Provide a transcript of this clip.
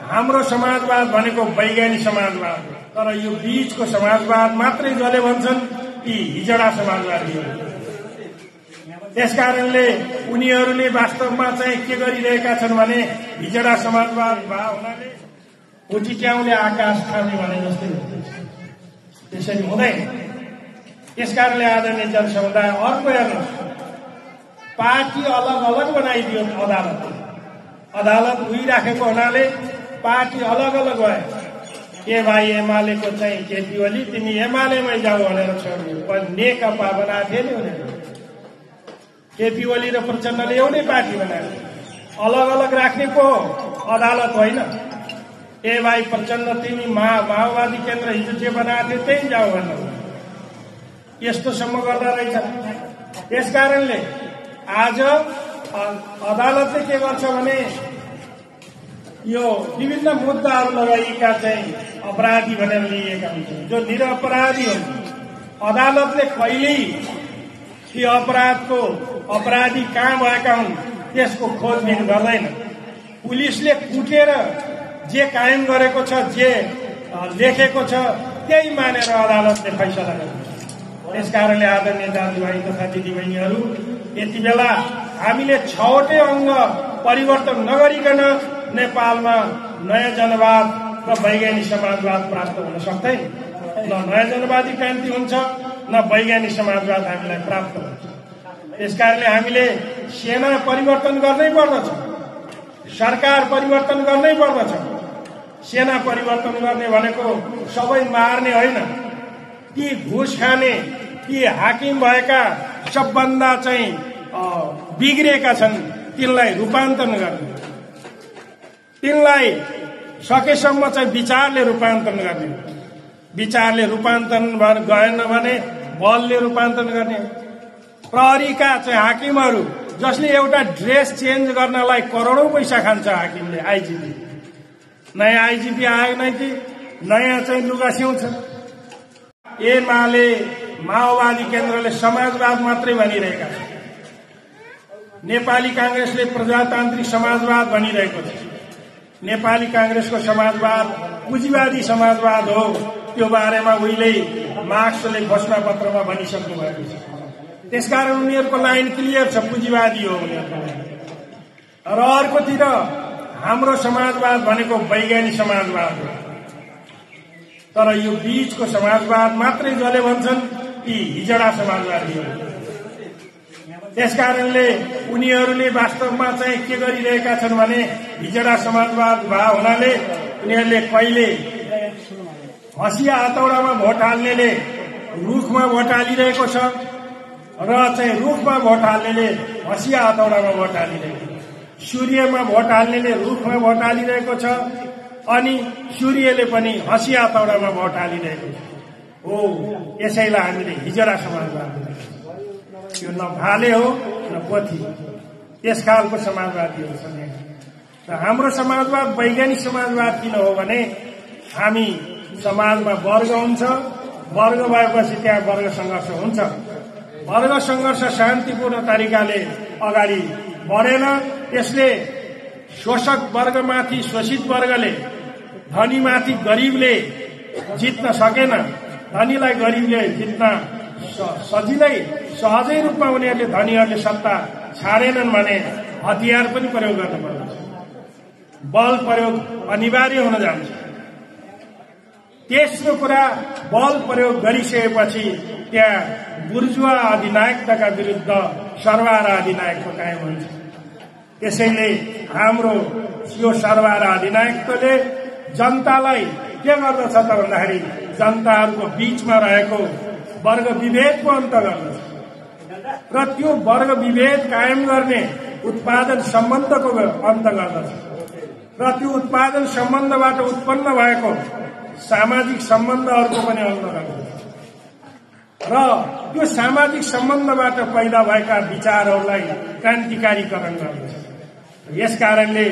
हाम्रो समाजवाद भनेको वैज्ञानिक समाजवाद हो, तर यो बीचको समाजवाद मात्रै जसले भन्छन् ती हिजडा समाजवादीहरू। त्यसकारणले उनीहरूले वास्तवमा चाहिँ के गरिरहेका छन् भने हिजडा समाजवाद भए हुनाले कोटिच्याउले आकाश खाने भने जस्तै त्यसरी हुँदैन। त्यसकारणले आदरणीय जनसमुदाय अर्को हेर्नुहोस्, पार्टी अलग अलग बनाइदियो अदालत उहिराखेको हुनाले पार्टी अलग अलग भयो। के भाइ एमालेको चाहिँ केपी ओली तिमी एमालेमै जाऊ भनेर छोड्यो, नेकपा बनाएको थिए नि उनीहरू। केपी ओली र प्रचण्डले एउटै पार्टी बनायो, अलग अलग राख्ने को अदालत होइन। ए भाइ प्रचण्ड तिमी माओवादी केन्द्र हिजो जे बनाएको थियो त्यही जाऊ भन्नु, यस्तोसम्म गर्दा रहेछ। त्यसकारणले आज अदालतले के गर्छ भने यो विभिन्न मुद्दाहरू लगाइएका चाहिँ अपराधी भनेर लिएका हुन्छन्, जो निरपराधी हुन्। अदालतले कहिल्यै ती अपराधी कहाँ भएका हुन् त्यसको खोजबिन गर्दैन। पुलिसले कुटेर जे कायम गरेको छ, जे लेखेको छ त्यही मानेर अदालतले फैसला गर्छ। त्यसकारणले आदरणीय दाजुभाइ तथा दिदीबहिनीहरू, यति बेला हामीले 6वटै अङ्ग परिवर्तन नगरिकन नेपालमा नयाँ जनवाद र वैज्ञानिक समाजवाद प्राप्त हुन सक्दैन। न नयाँ जनवादी क्रान्ति हुन्छ, न वैज्ञानिक समाजवाद हामीलाई प्राप्त हुन्छ। त्यसकारणले हामीले सेना परिवर्तन गर्नै पर्दछ, सरकार परिवर्तन गर्नै पर्दछ। सेना परिवर्तन गर्ने भनेको सबै मार्ने होइन, ती घुस खाने, ती हाकिम भएका सबभन्दा चाहिँ बिग्रेका छन् तिनलाई रूपान्तरण गर्ने, तिनलाई सकेसम्म चाहिँ विचारले रूपान्तरण गर्ने। विचारले रूपान्तरण गएन भने बलले रूपान्तरण गर्ने। प्रहरीका चाहिँ हाकिमहरू जसले एउटा ड्रेस चेन्ज गर्नलाई करोडौं पैसा खान्छ हाकिमले, आइजिपी नयाँ आइजिपी आयो नै कि नयाँ चाहिँ लुगा सिउँछ। एमाले माओवादी केन्द्रले समाजवाद मात्रै भनिरहेका छन्, नेपाली कांग्रेसले प्रजातान्त्रिक समाजवाद भनिरहेको छ। नेपाली कांग्रेसको समाजवाद पुँजीवादी समाजवाद हो, त्यो बारेमा उहिल्यै मार्क्सले घोषणा पत्रमा भनिसक्नु भएको छ। त्यसकारण उनीहरूको लाइन क्लियर छ, पुँजीवादी हो उनीहरूको लाइन। र अर्कोतिर हाम्रो समाजवाद भनेको वैज्ञानिक समाजवाद हो, तर यो बीचको समाजवाद मात्रै जसले भन्छन् ती हिजडा समाजवादीहरू। त्यसकारणले उनीहरूले वास्तवमा चाहिँ के गरिरहेका छन् भने हिजडा समाजवाद भए हुनाले उनीहरूले कहिले हँसिया हतौडामा भोट हाल्नेले रुखमा भोट हालिरहेको छ र चाहिँ रुखमा भोट हाल्नेले हँसिया हतौडामा भोट हालिरहेको छ। सूर्यमा भोट हाल्नेले रुखमा भोट हालिरहेको छ, अनि सूर्यले पनि हँसिया हतौडामा भोट हालिरहेको छ। हो, यसैलाई हामीले हिजडा समाजवाद, यो न भाले हो न पोथी, त्यस खालको समाजवादीहरू छन्। र हाम्रो समाजवाद वैज्ञानिक समाजवाद किन हो भने हामी समाजमा वर्ग हुन्छ, वर्ग भएपछि त्यहाँ वर्ग सङ्घर्ष हुन्छ। वर्ग सङ्घर्ष शान्तिपूर्ण तरिकाले अगाडि बढेन, त्यसले शोषक वर्गमाथि शोषित वर्गले, धनीमाथि गरीबले जित्न सकेन। धनीलाई गरीबले जित्न सहजै रूपमा उनीहरूले धनीहरूले सत्ता छाडेनन् भने हतियार पनि प्रयोग गर्नुपर्छ, बल प्रयोग अनिवार्य हुन जान्छ। तेस्रो कुरा, बल प्रयोग गरिसकेपछि त्यहाँ बुर्जुवा अधिनायकताका विरुद्ध सरवारा अधिनायकत्व कायम हुन्छ। त्यसैले हाम्रो यो सरवारा अधिनायकत्वले जनतालाई के गर्दछ त भन्दाखेरि जनताहरूको बीचमा रहेको वर्ग विभेदको अन्त गर्दछ र त्यो वर्ग विभेद कायम गर्ने उत्पादन सम्बन्धको अन्त गर्दछ र त्यो उत्पादन सम्बन्धबाट उत्पन्न भएको सामाजिक सम्बन्धहरूको पनि अन्त गर्दछ र त्यो सामाजिक सम्बन्धबाट पैदा भएका विचारहरूलाई क्रान्तिकारीकरण गर्दछ। यसकारणले